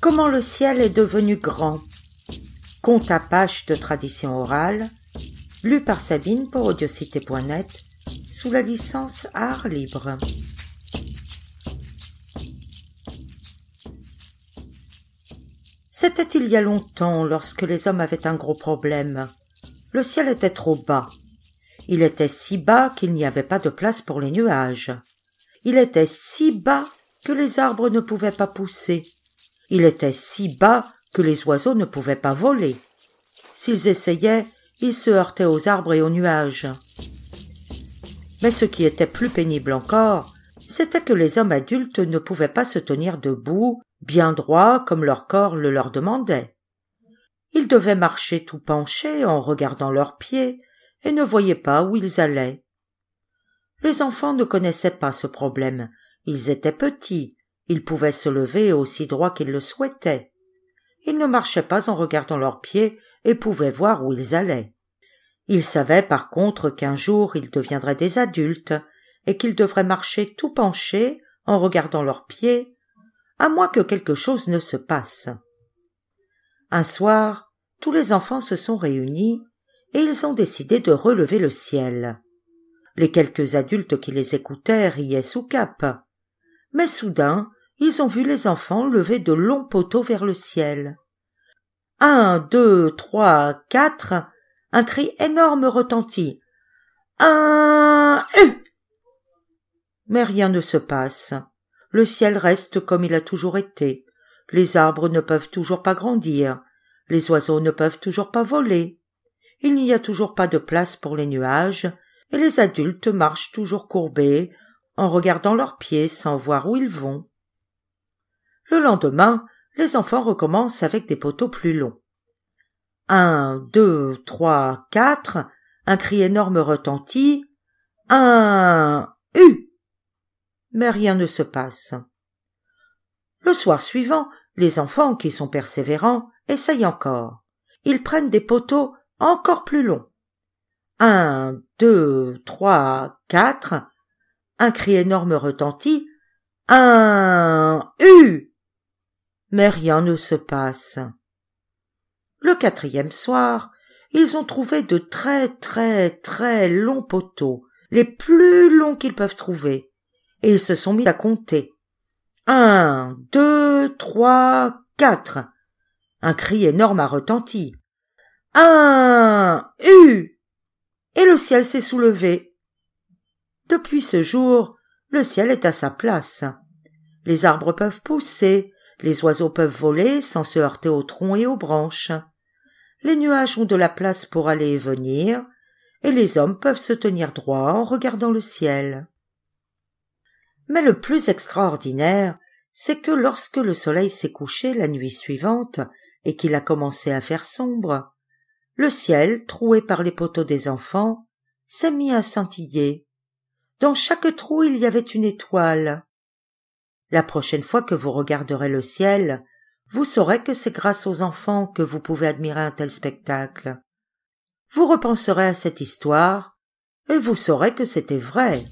Comment le ciel est devenu grand. Conte apache de tradition orale, lu par Sabine pour audiocité.net, sous la licence Art Libre. C'était il y a longtemps, lorsque les hommes avaient un gros problème. Le ciel était trop bas. Il était si bas qu'il n'y avait pas de place pour les nuages. Il était si bas que les arbres ne pouvaient pas pousser. Il était si bas que les oiseaux ne pouvaient pas voler. S'ils essayaient, ils se heurtaient aux arbres et aux nuages. Mais ce qui était plus pénible encore, c'était que les hommes adultes ne pouvaient pas se tenir debout, bien droits comme leur corps le leur demandait. Ils devaient marcher tout penchés en regardant leurs pieds et ne voyaient pas où ils allaient. Les enfants ne connaissaient pas ce problème. Ils étaient petits. Ils pouvaient se lever aussi droit qu'ils le souhaitaient. Ils ne marchaient pas en regardant leurs pieds et pouvaient voir où ils allaient. Ils savaient par contre qu'un jour ils deviendraient des adultes et qu'ils devraient marcher tout penchés en regardant leurs pieds, à moins que quelque chose ne se passe. Un soir, tous les enfants se sont réunis et ils ont décidé de relever le ciel. Les quelques adultes qui les écoutaient riaient sous cape. Mais soudain, ils ont vu les enfants lever de longs poteaux vers le ciel. 1, 2, 3, 4, un cri énorme retentit. Mais rien ne se passe. Le ciel reste comme il a toujours été. Les arbres ne peuvent toujours pas grandir. Les oiseaux ne peuvent toujours pas voler. Il n'y a toujours pas de place pour les nuages, et les adultes marchent toujours courbés, en regardant leurs pieds sans voir où ils vont. Le lendemain, les enfants recommencent avec des poteaux plus longs. 1, 2, 3, 4, un cri énorme retentit. Mais rien ne se passe. Le soir suivant, les enfants, qui sont persévérants, essayent encore. Ils prennent des poteaux encore plus longs. 1, 2, 3, 4, un cri énorme retentit. Mais rien ne se passe. Le 4e soir, ils ont trouvé de très longs poteaux, les plus longs qu'ils peuvent trouver, et ils se sont mis à compter. 1, 2, 3, 4. Un cri énorme a retenti. Et le ciel s'est soulevé. Depuis ce jour, le ciel est à sa place. Les arbres peuvent pousser, les oiseaux peuvent voler sans se heurter aux troncs et aux branches. Les nuages ont de la place pour aller et venir, et les hommes peuvent se tenir droit en regardant le ciel. Mais le plus extraordinaire, c'est que lorsque le soleil s'est couché la nuit suivante et qu'il a commencé à faire sombre, le ciel, troué par les poteaux des enfants, s'est mis à scintiller. Dans chaque trou il y avait une étoile. La prochaine fois que vous regarderez le ciel, vous saurez que c'est grâce aux enfants que vous pouvez admirer un tel spectacle. Vous repenserez à cette histoire, et vous saurez que c'était vrai.